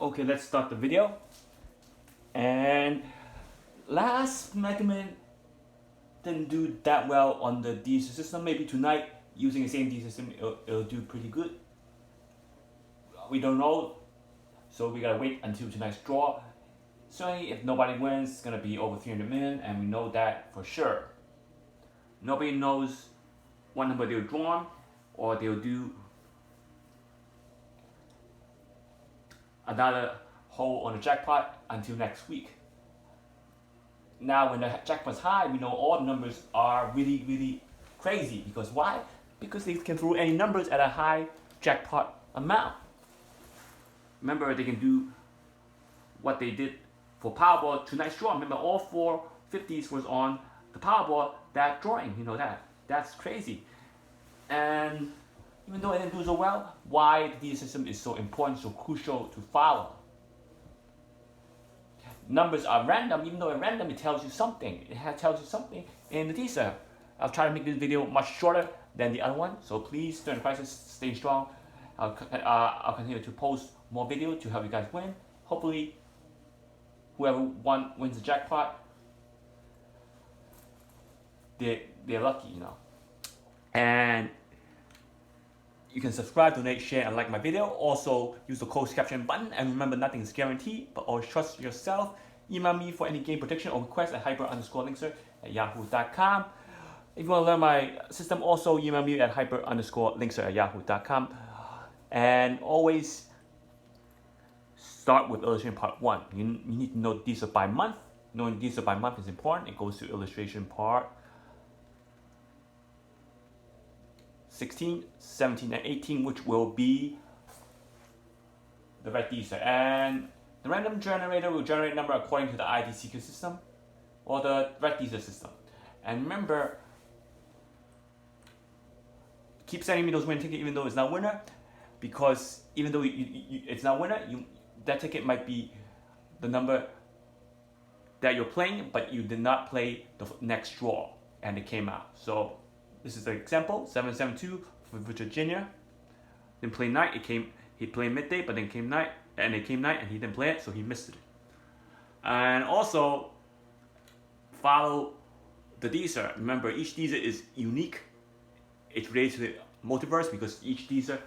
Okay, let's start the video. And last measurement didn't do that well on the Dster system. Maybe tonight, using the same Dster system, it'll do pretty good. We don't know, so we gotta wait until tonight's draw. Certainly, if nobody wins, it's gonna be over 300 million, and we know that for sure. Nobody knows what number they'll draw, or they'll do another hole on the jackpot until next week. Now, when the jackpot's high, we know all the numbers are really, really crazy. Because why? Because they can throw any numbers at a high jackpot amount. Remember, they can do what they did for Powerball tonight's draw. Remember, all 4 50s was on the Powerball, that drawing. You know that. That's crazy. And even though it didn't do so well, why the system is so important, so crucial to follow. Numbers are random. Even though it's random, it tells you something. It tells you something in the Dster. I'll try to make this video much shorter than the other one, so please, during the crisis, stay strong. I'll continue to post more videos to help you guys win. Hopefully, whoever wins the jackpot, they're lucky, you know. And you can subscribe, donate, share, and like my video. Also, use the closed caption button. And remember, nothing is guaranteed, but always trust yourself. Email me for any game prediction or request at hyper_linkster@yahoo.com. If you want to learn my system, also email me at hyper_linkster@yahoo.com. And always start with illustration part 1. You need to know Dster by month. Knowing Dster by month is important. It goes to illustration part 16, 17, and 18, which will be the red Dster. And the random generator will generate a number according to the IDCQ system or the red Dster system. And remember, keep sending me those winning tickets even though it's not winner, because even though it's not winner, that ticket might be the number that you're playing, but you did not play the next draw and it came out. So this is the example, 772 for Virginia. Didn't play night, he played midday, but then came night, and it came night and he didn't play it, so he missed it. And also, follow the Dster. Remember, each Dster is unique. It's related to the multiverse because each Dster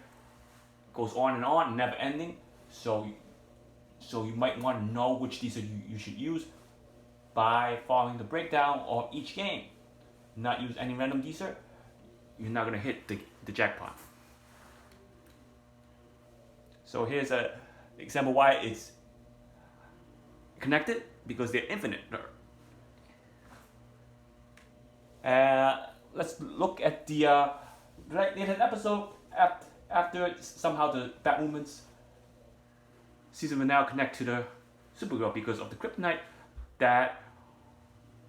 goes on and never ending. So you might want to know which Dster you should use by following the breakdown of each game. Not use any random Dster, you're not gonna hit the jackpot. So here's an example why it's connected, because they're infinite. Let's look at the latest episode after somehow the Batwoman's season will now connect to the Supergirl because of the kryptonite that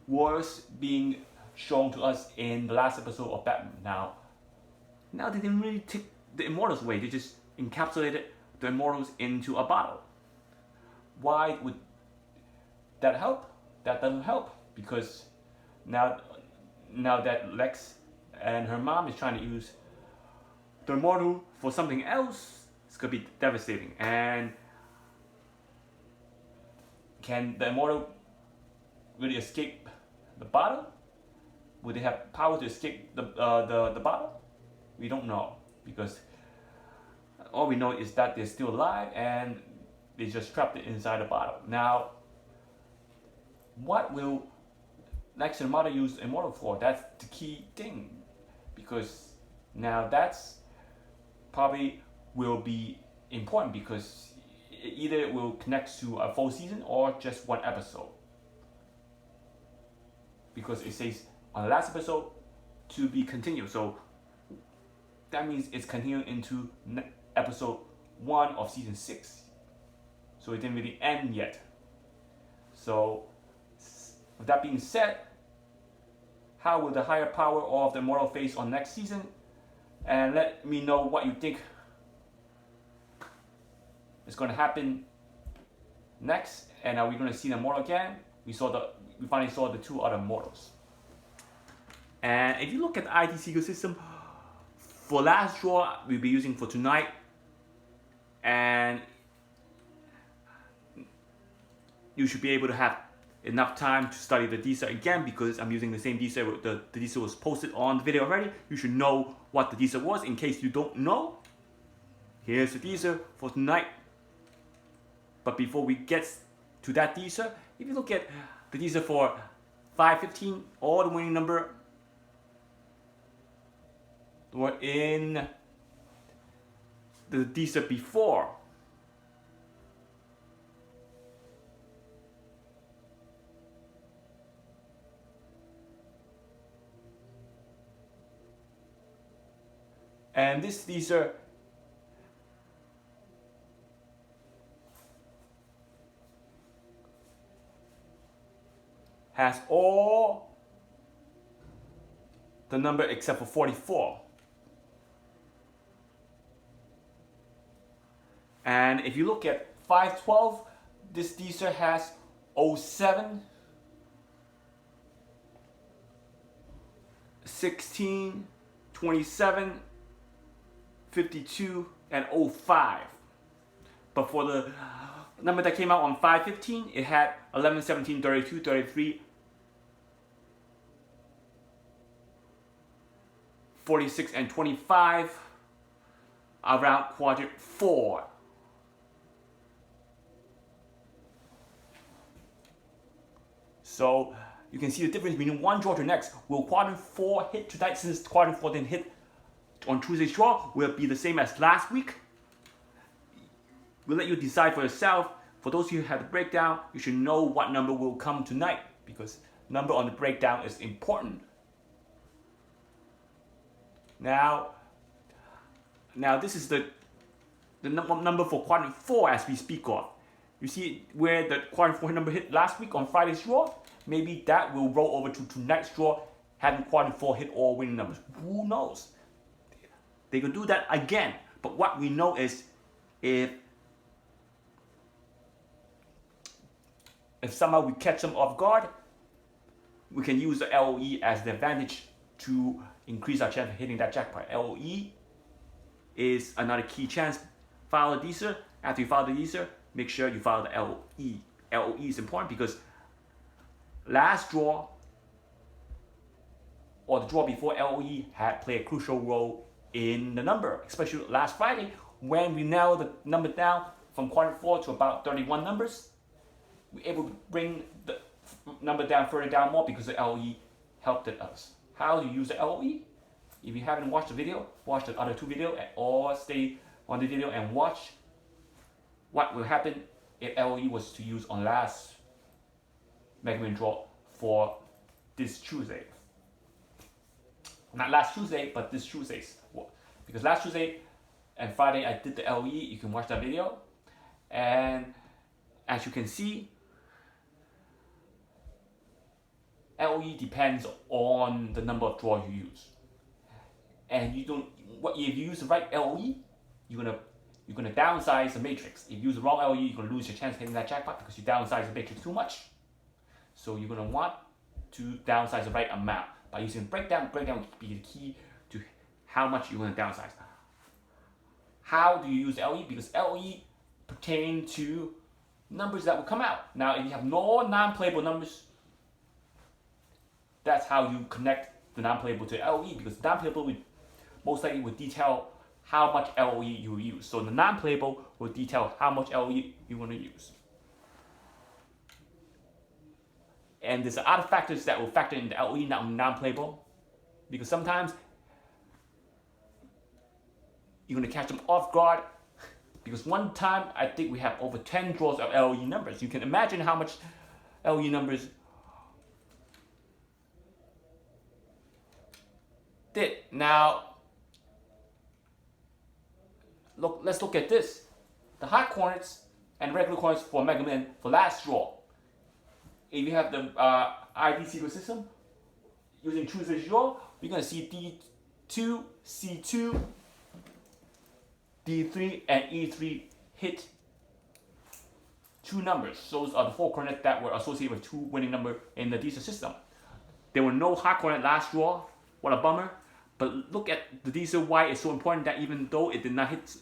was being shown to us in the last episode of Batman. Now they didn't really take the Immortals away. They just encapsulated the Immortals into a bottle. Why would that help? That doesn't help, because now that Lex and her mom is trying to use the Immortal for something else, it's gonna be devastating. And can the Immortal really escape the bottle? Would they have power to escape the bottle? We don't know, because all we know is that they're still alive and they just trapped it inside the bottle. Now, what will Lex and Mother use Immortal for? That's the key thing, because now that's probably will be important, because either it will connect to a full season or just one episode, because it says on the last episode to be continued. So that means it's continuing into episode 1 of season 6. So it didn't really end yet. So with that being said, how will the higher power of the Immortal face on next season? And let me know what you think is going to happen next. And are we going to see the Immortal again? We finally saw the 2 other Immortals. And if you look at the IDC ecosystem, for last draw we'll be using for tonight, and you should be able to have enough time to study the Dster again, because I'm using the same Dster. The Dster was posted on the video already. You should know what the Dster was. In case you don't know, here's the Dster for tonight. But before we get to that Dster, if you look at the Dster for 515, all the winning number were in the Dster before. And this Dster has all the number except for 44. And if you look at 512, this Dster has 07, 16, 27, 52, and 05. But for the number that came out on 515, it had 11, 17, 32, 33, 46, and 25 around quadrant 4. So you can see the difference between one draw to the next. Will quadrant 4 hit tonight? Since quadrant 4 didn't hit on Tuesday's draw, will it be the same as last week? We'll let you decide for yourself. For those of you who have the breakdown, you should know what number will come tonight, because number on the breakdown is important. Now this is the number for quadrant 4 as we speak of. You see where the quadrant 4 number hit last week on Friday's draw? Maybe that will roll over to tonight's draw, having quadrant 4 hit all winning numbers. Who knows? They can do that again. But what we know is if somehow we catch them off guard, we can use the LOE as the advantage to increase our chance of hitting that jackpot. LOE is another key chance. File the Dster. After you file the Dster, make sure you file the LOE. LOE is important because last draw or the draw before LOE had played a crucial role in the number, especially last Friday when we narrowed the number down from quadrant 4 to about 31 numbers. We were able to bring the number down further down more because the LOE helped us. How do you use the LOE? If you haven't watched the video, watch the other 2 videos or stay on the video and watch what will happen if LOE was to use on last Mega Man draw for this Tuesday. Not last Tuesday, but this Tuesday's. Because last Tuesday and Friday I did the LOE, you can watch that video. And as you can see, LOE depends on the number of draws you use. And if you use the right LOE, you're gonna downsize the matrix. If you use the wrong LOE, you're gonna lose your chance of hitting that jackpot because you downsize the matrix too much. So you're gonna want to downsize the right amount. By using breakdown will be the key to how much you're gonna downsize. How do you use LOE? Because LOE pertain to numbers that will come out. Now, if you have no non-playable numbers, that's how you connect the non-playable to LOE, because non-playable most likely will detail how much LOE you will use. So the non-playable will detail how much LOE you want to use. And there's other factors that will factor in the LOE, not non-playable, because sometimes you're going to catch them off guard. Because one time, I think we have over 10 draws of LOE numbers. You can imagine how much LOE numbers did. Now, let's look at this. The hot corners and regular corners for Mega Man for last draw. If you have the ID sequence system, using Tuesday's draw, we're going to see D2, C2, D3, and E3 hit 2 numbers. Those are the 4 coordinates that were associated with 2 winning numbers in the Dster system. There were no hot coordinate last draw. What a bummer. But look at the Dster, why it's so important that even though it did not hit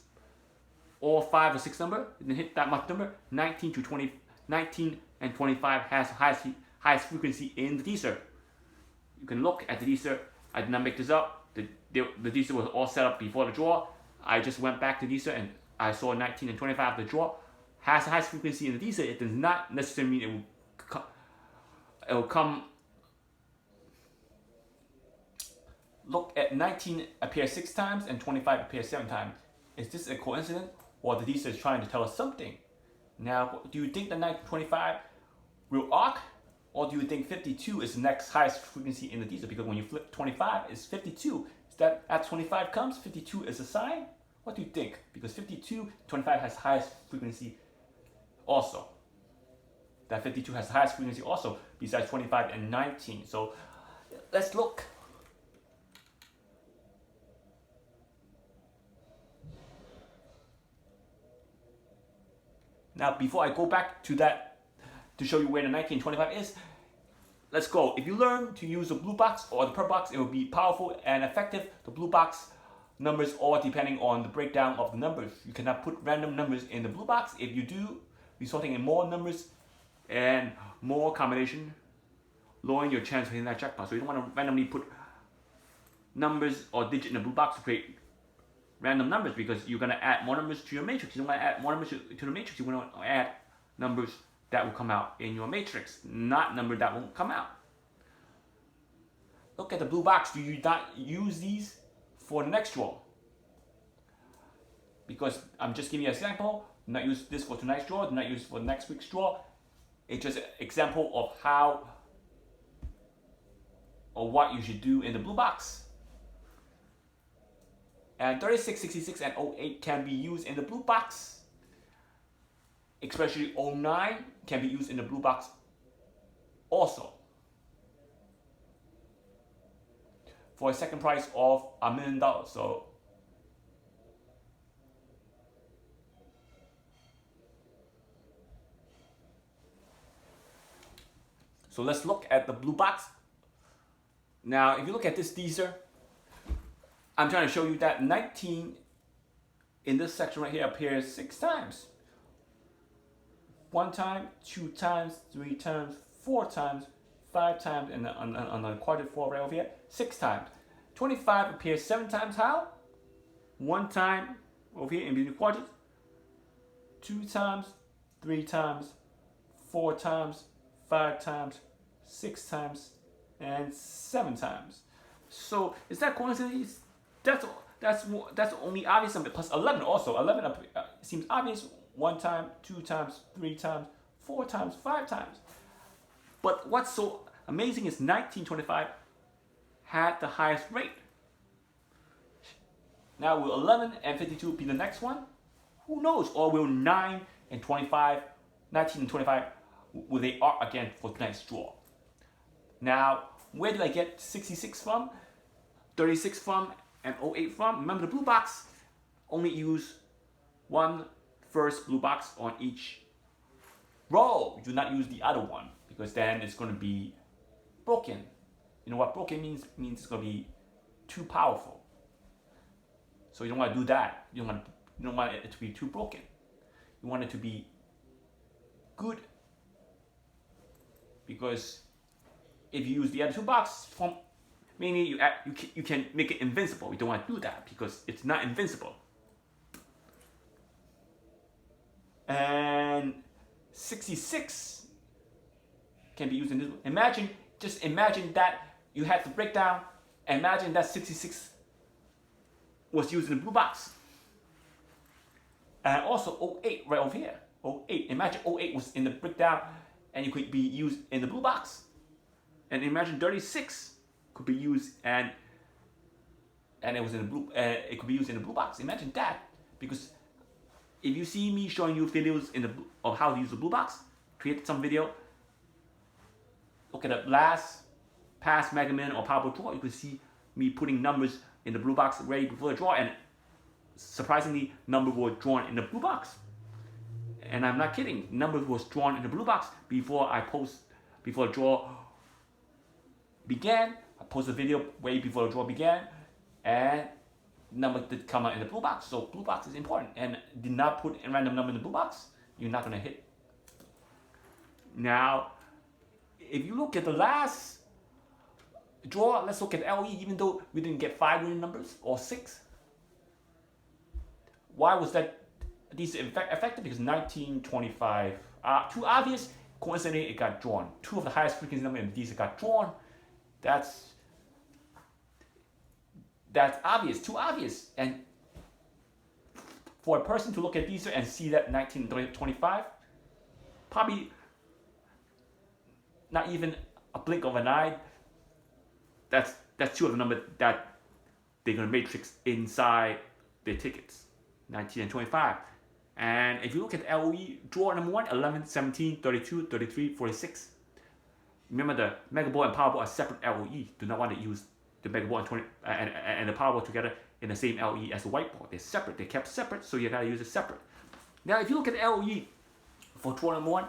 all 5 or 6 number, it didn't hit that much number, 19 to 20, 19 and 25 has highest frequency in the Dster. You can look at the Dster. I did not make this up. The Dster was all set up before the draw. I just went back to Dster and I saw 19 and 25. The draw has the highest frequency in the Dster. It does not necessarily mean it will come. Look at 19 appear 6 times and 25 appear 7 times. Is this a coincidence, or the Dster is trying to tell us something? Now, do you think the 25 will arc, or do you think 52 is the next highest frequency in the Dster? Because when you flip 25, it's 52. Is that at 25 comes, 52 is a sign? What do you think? Because 52, 25 has highest frequency also. That 52 has the highest frequency also, besides 25 and 19. So let's look. Now, before I go back to that, to show you where the 1925 is, let's go. If you learn to use the blue box or the purple box, it will be powerful and effective. The blue box numbers all depending on the breakdown of the numbers. You cannot put random numbers in the blue box. If you do, resulting in more numbers and more combination, lowering your chance of hitting that jackpot. So you don't want to randomly put numbers or digit in the blue box to create random numbers, because you're going to add more numbers to your matrix. You don't want to add more numbers to the matrix. You want to add numbers that will come out in your matrix, not numbers that won't come out. Look at the blue box. Do you not use these for the next draw? Because I'm just giving you an example. Do not use this for tonight's draw. Do not use it for next week's draw. It's just an example of how or what you should do in the blue box. And 36, 66, and 08 can be used in the blue box. Especially 09 can be used in the blue box also. For a second prize of $1 million. So let's look at the blue box. Now, if you look at this Dster, I'm trying to show you that 19 in this section right here appears 6 times. 1 time, 2 times, 3 times, 4 times, 5 times, and on the quadrant 4 right over here, 6 times. 25 appears 7 times. How? 1 time over here in between the quadrants, 2 times, 3 times, 4 times, 5 times, 6 times, and 7 times. So is that coincidence? That's only obvious number, plus 11 also. 11 seems obvious. 1 time, 2 times, 3 times, 4 times, 5 times. But what's so amazing is 1925 had the highest rate. Now will 11 and 52 be the next one? Who knows? Or will 9 and 25, 19 and 25, will they arc again for tonight's draw? Now, where did I get 66 from, 36 from, and 08 from? Remember, the blue box only use one first blue box on each row. Do not use the other one, because then it's going to be broken. You know what broken means? It means it's going to be too powerful. So you don't want to do that. You don't want it to be too broken. You want it to be good, because if you use the other 2 boxes, meaning you can make it invincible. You don't want to do that because it's not invincible. And 66 can be used in this. Just imagine that you had the breakdown. Imagine that 66 was used in the blue box. And also 08 right over here. 08. Imagine 08 was in the breakdown and it could be used in the blue box. And imagine 36 could be used and it was in the blue. It could be used in the blue box. Imagine that, because if you see me showing you videos of how to use the blue box, create some video. Look at the past Mega Man or Powerball draw. You can see me putting numbers in the blue box ready before the draw, and surprisingly, numbers were drawn in the blue box. And I'm not kidding. Numbers was drawn in the blue box before the draw began. I posted a video way before the draw began, and numbers did come out in the blue box. So blue box is important, and did not put a random number in the blue box, you're not gonna hit. Now, if you look at the last draw, let's look at LE, even though we didn't get 5 winning numbers or 6. Why was that these effective? Because 1925, too obvious. Coincidentally, it got drawn. 2 of the highest frequency number in these got drawn. That's obvious, too obvious. And for a person to look at these and see that 1925, probably not even a blink of an eye. That's 2 of the number that they're gonna matrix inside their tickets, 19 and 25. And if you look at LOE draw number 1, 11, 17, 32, 33, 46. Remember the Mega Ball and Powerball are separate LOE. Do not want to use the Mega Ball and the Powerball together in the same LOE as the white ball. They're separate. They're kept separate, so you gotta use it separate. Now, if you look at LOE for draw number 1,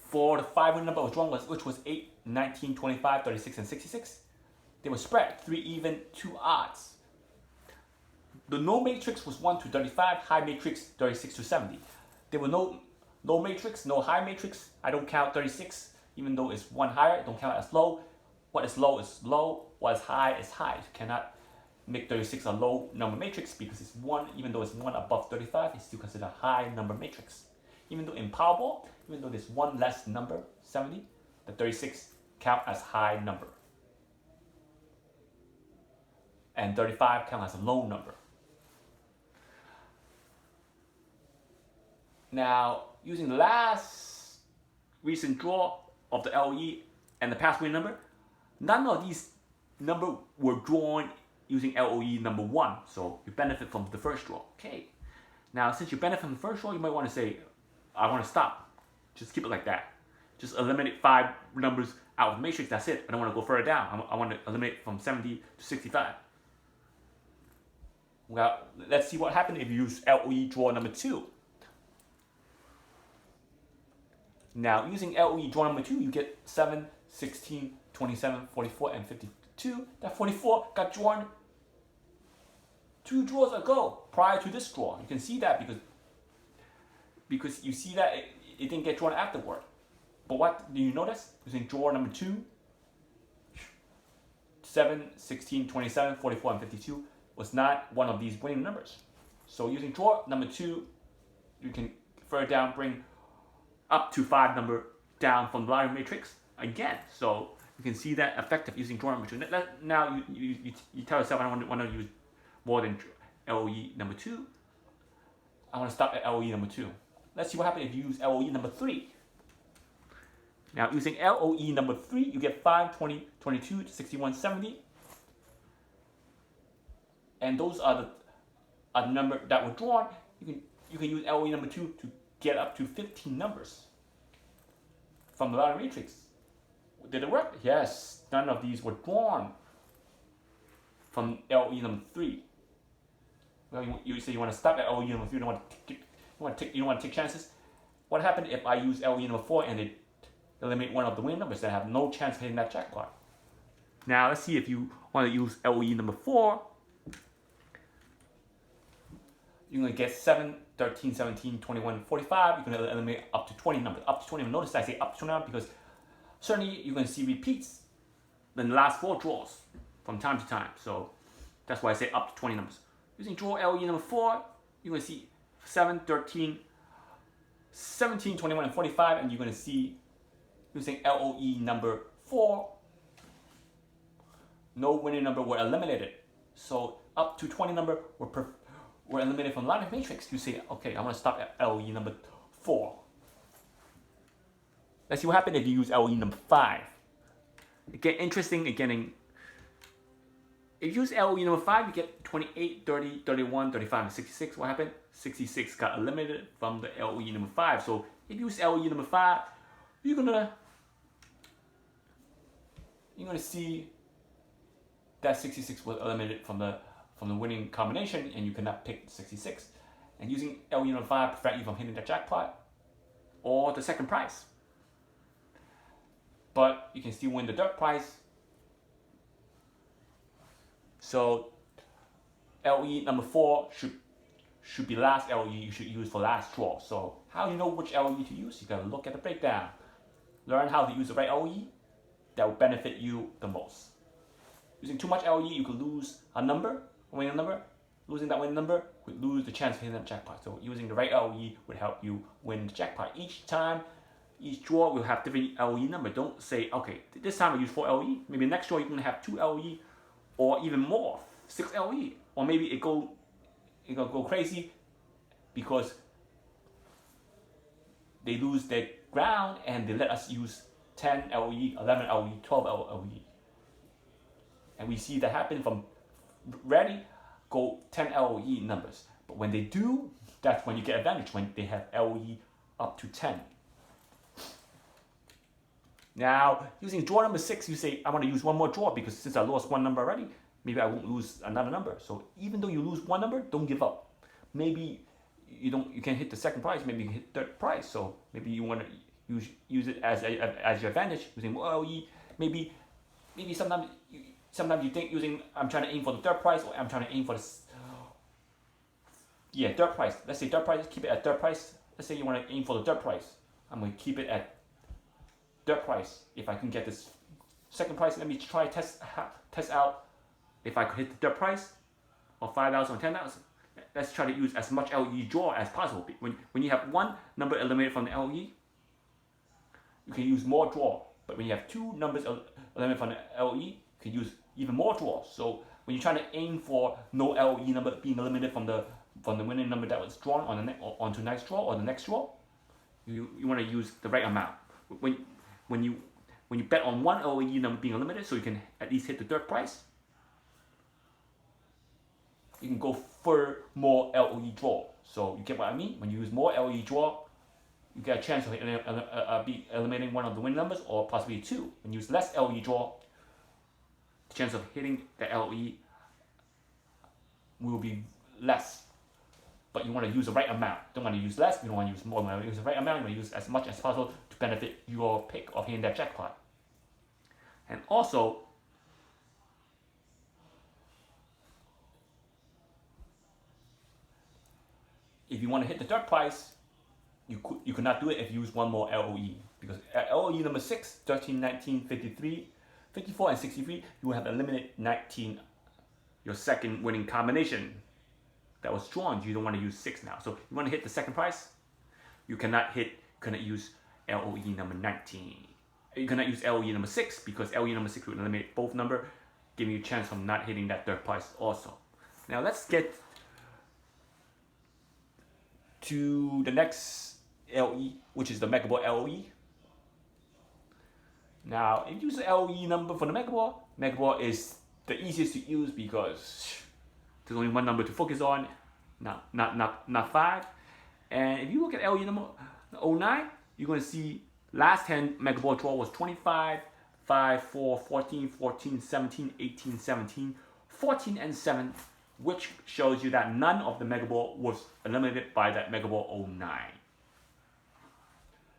for the 5 winning number was drawn, which was 8, 19, 25, 36, and 66. They were spread 3 even, 2 odds. The no matrix was 1 to 35, high matrix 36 to 70. There were no low matrix, no high matrix. I don't count 36, even though it's 1 higher. Don't count as low. What is low is low. What is high is high. You cannot make 36 a low number matrix because it's 1. Even though it's 1 above 35, it's still considered a high number matrix. Even though in Powerball, even though there's 1 less number, 70, the 36 count as high number. And 35 count as a low number. Now, using the last recent draw of the LOE and the past winning number, none of these numbers were drawn using LOE number 1. So you benefit from the first draw. Okay. Now, since you benefit from the first draw, you might want to say, I want to stop. Just keep it like that. Just eliminate 5 numbers out of the matrix. That's it. I don't want to go further down. I want to eliminate from 70 to 65. Well, let's see what happens if you use LOE draw number 2. Now, using LOE draw number 2, you get 7, 16, 27, 44, and 52. That 44 got drawn 2 draws ago, prior to this draw. You can see that because you see that it didn't get drawn afterward. But what do you notice? Using draw number 2, 7, 16, 27, 44, and 52 was not one of these winning numbers. So using draw number 2, you can further down bring up to 5 number down from the lottery matrix again. So you can see that effective using draw number 2. Now you tell yourself, I don't want to use more than LOE number 2. I want to stop at LOE number 2. Let's see what happens if you use LOE number 3. Now, using LOE number 3, you get 5, 20, 22, 61, 70. And those are the number that were drawn. You can use LOE number 2 to get up to 15 numbers from the lottery matrix. Did it work? Yes. None of these were drawn from LOE number 3. Well, you say you want to stop at LOE number 3. You don't want to take chances. What happened if I use LOE number 4 and it eliminate one of the winning numbers that have no chance of hitting that jackpot? Now let's see if you want to use LOE number 4. You're going to get 7, 13, 17, 21, 45. You're going to eliminate up to 20 numbers. Up to 20. Notice I say up to 20 numbers because certainly you're going to see repeats in the last 4 draws from time to time. So that's why I say up to 20 numbers. Using draw LOE number 4, you're going to see 7, 13, 17, 21, and 45. And you're going to see using LOE number 4, no winning number were eliminated. So up to 20 number were eliminated from lottery matrix. You say, okay, I want to stop at LOE number 4. Let's see what happens if you use LOE number 5. It gets interesting again. If you use LOE number 5, you get 28, 30, 31, 35, and 66. What happened? 66 got eliminated from the LOE number 5. So if you use LOE number 5, you're gonna see that 66 was eliminated from the winning combination, and you cannot pick 66. And using LOE number 5 prevent you from hitting the jackpot or the second prize. But you can still win the third prize. So LOE number 4 should be last LOE you should use for last draw. So How do you know which LOE to use? You gotta look at the breakdown. Learn how to use the right LOE that will benefit you the most. Using too much LOE, you could lose a number, a winning number. Losing that winning number would lose the chance of hitting the jackpot. So using the right LOE would help you win the jackpot. Each time, each draw will have different LOE number. Don't say, okay, this time I use 4 LOE. Maybe next draw you're gonna have 2 LOE or even more, 6 LOE. Or maybe it gonna go crazy because they lose their ground and they let us use 10 LOE, 11 LOE, 12 LOE. And we see that happen from ready, go 10 LOE numbers. But when they do, that's when you get advantage, when they have LOE up to 10. Now, using draw number 6, you say, I want to use one more draw because since I lost one number already, maybe I won't lose another number. So even though you lose one number, don't give up. Maybe you can hit the second prize, maybe you can hit third prize. So maybe you want to use it as your advantage, using more LOE. Maybe sometimes you think I'm trying to aim for the third prize, or I'm trying to aim for the third prize. Let's say third prize, keep it at third prize. Let's say you want to aim for the third prize. I'm going to keep it at third prize. If I can get this second prize, let me try test out if I could hit the third prize or 5,000 or 10,000. Let's try to use as much LOE draw as possible. When you have one number eliminated from the LOE, you can use more draw. But when you have 2 numbers eliminated from the LOE, you can use even more draw. So when you're trying to aim for no LOE number being eliminated from the winning number that was drawn onto next draw or the next draw, you want to use the right amount. When you bet on one LOE number being eliminated, so you can at least hit the third prize, you can go for more LOE draw. So you get what I mean? When you use more LOE draw, you get a chance of eliminating one of the win numbers, or possibly 2. When you use less LOE draw, the chance of hitting the LOE will be less. But you want to use the right amount. Don't want to use less, you don't want to use more. You want to use the right amount, you want to use as much as possible to benefit your pick of hitting that jackpot. And also, if you want to hit the third prize, you could not do it if you use one more LOE. Because at LOE number 6, 13, 19, 53, 54, and 63, you will have eliminated 19, your second winning combination that was drawn. You don't want to use 6 now. So you want to hit the second prize, you cannot use LOE number 19. You cannot use LOE number 6 because LOE number 6 will eliminate both number, giving you a chance of not hitting that third prize also. Now let's get to the next LOE, which is the Mega Ball LOE. Now, if you use the LOE number for the Mega Ball is the easiest to use because there's only one number to focus on, not 5. And if you look at LOE number 09, you're going to see last 10 Mega Ball draw was 25, 5, 4, 14, 14, 17, 18, 17, 14, and 7, which shows you that none of the Mega Ball was eliminated by that Mega Ball 09.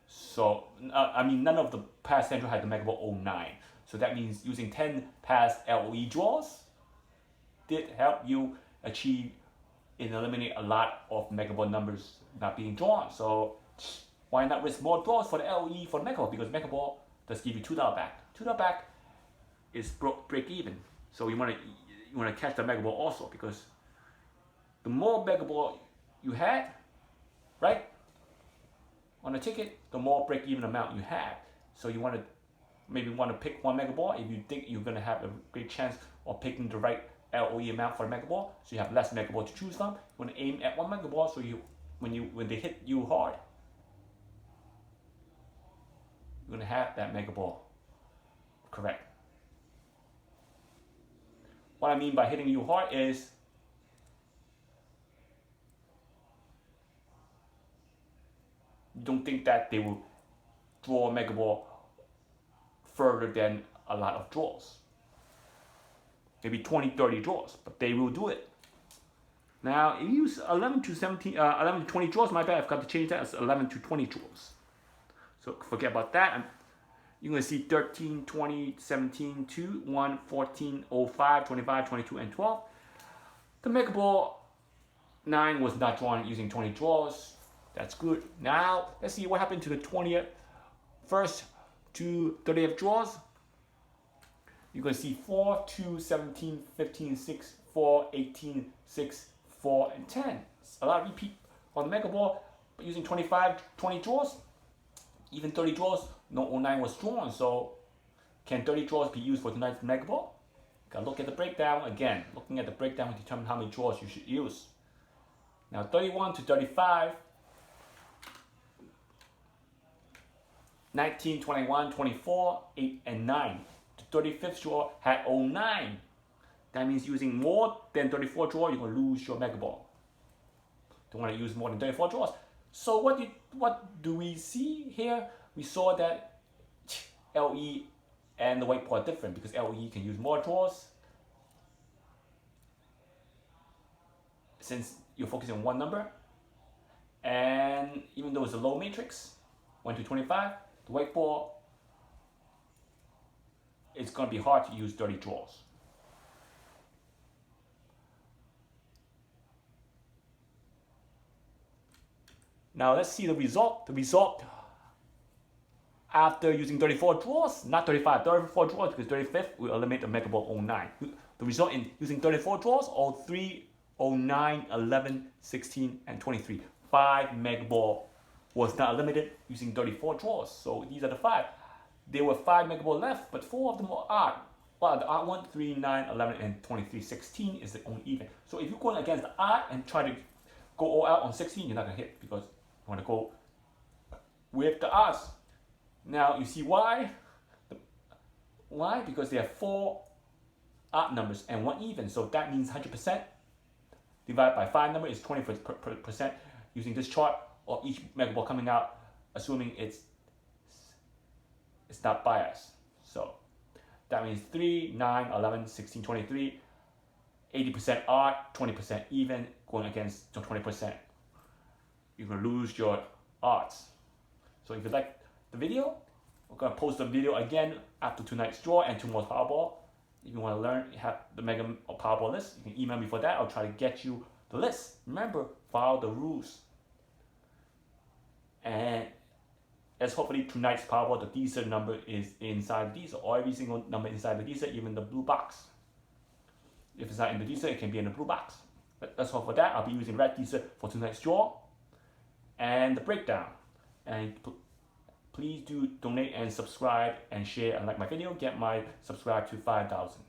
So, none of the past Central had the Mega Ball 09. So that means using 10 past LOE draws did help you achieve and eliminate a lot of Mega Ball numbers not being drawn. So why not risk more draws for the LOE for the Mega Ball? Because Mega Ball does give you $2 back. $2 back is break even. So you want to catch the Mega Ball also, because the more Mega Ball you had, right, on a ticket, the more break even amount you have. So you want to pick one Mega Ball if you think you're going to have a great chance of picking the right LOE amount for the Mega Ball. So you have less Mega Ball to choose from. You want to aim at one Mega Ball so when they hit you hard, you're going to have that Mega Ball correct. What I mean by hitting you hard is you don't think that they will draw a Mega Ball further than a lot of draws. Maybe 20, 30 draws, but they will do it. Now, if you use 11 to 20 draws, my bad, I've got to change that as 11 to 20 draws. So forget about that. You're going to see 13, 20, 17, 2, 1, 14, 05, 25, 22, and 12. The Mega Ball 9 was not drawn using 20 draws. That's good. Now, let's see what happened to the 20th, first to 30th draws. You're going to see 4, 2, 17, 15, 6, 4, 18, 6, 4, and 10. A lot of repeat on the Mega Ball, but using 25, 20 draws, even 30 draws, no 09 was drawn. So, can 30 draws be used for tonight's Mega Ball? Gotta look at the breakdown again. Looking at the breakdown will determine how many draws you should use. Now, 31 to 35. 19, 21, 24, 8, and 9. The 35th draw had 09. That means using more than 34 draw, you're going to lose your Mega Ball. Don't want to use more than 34 draws. So what do we see here? We saw that LE and the white ball are different because LE can use more draws. Since you're focusing on one number. And even though it's a low matrix, 1 to 25, the white ball, it's going to be hard to use 30 draws. Now let's see the result. The result after using 34 draws, not 35, 34 draws, because 35th will eliminate the Mega Ball 09. The result in using 34 draws, 03, 09, 11, 16, and 23. 5 Mega Ball was not eliminated using 34 draws. So these are the 5. There were 5 Mega Ball left, but 4 of them were odd. Well, the odd 1, 3, 9, 11, and 23. 16 is the only even. So if you're going against the odd and try to go all out on 16, you're not going to hit because you want to go with the odds. Now you see why? Why? Because there are 4 odd numbers and 1 even. So that means 100% divided by 5 number is 20% using this chart of each Mega Ball coming out, assuming it's not biased. So that means 3, 9, 11, 16, 23, 80% odd, 20% even, going against 20%. You're going to lose your odds. So if you like the video, we're going to post the video again after tonight's draw and tomorrow's Powerball. If you want to learn, have the Mega Powerball list, you can email me for that. I'll try to get you the list. Remember, follow the rules. And as hopefully tonight's Powerball, the Dster number is inside the Dster, or every single number inside the Dster, even the blue box. If it's not in the Dster, it can be in the blue box. But let's hope for that. I'll be using red Dster for tonight's draw and the breakdown. And please do donate and subscribe and share and like my video. Get my subscribe to 5,000.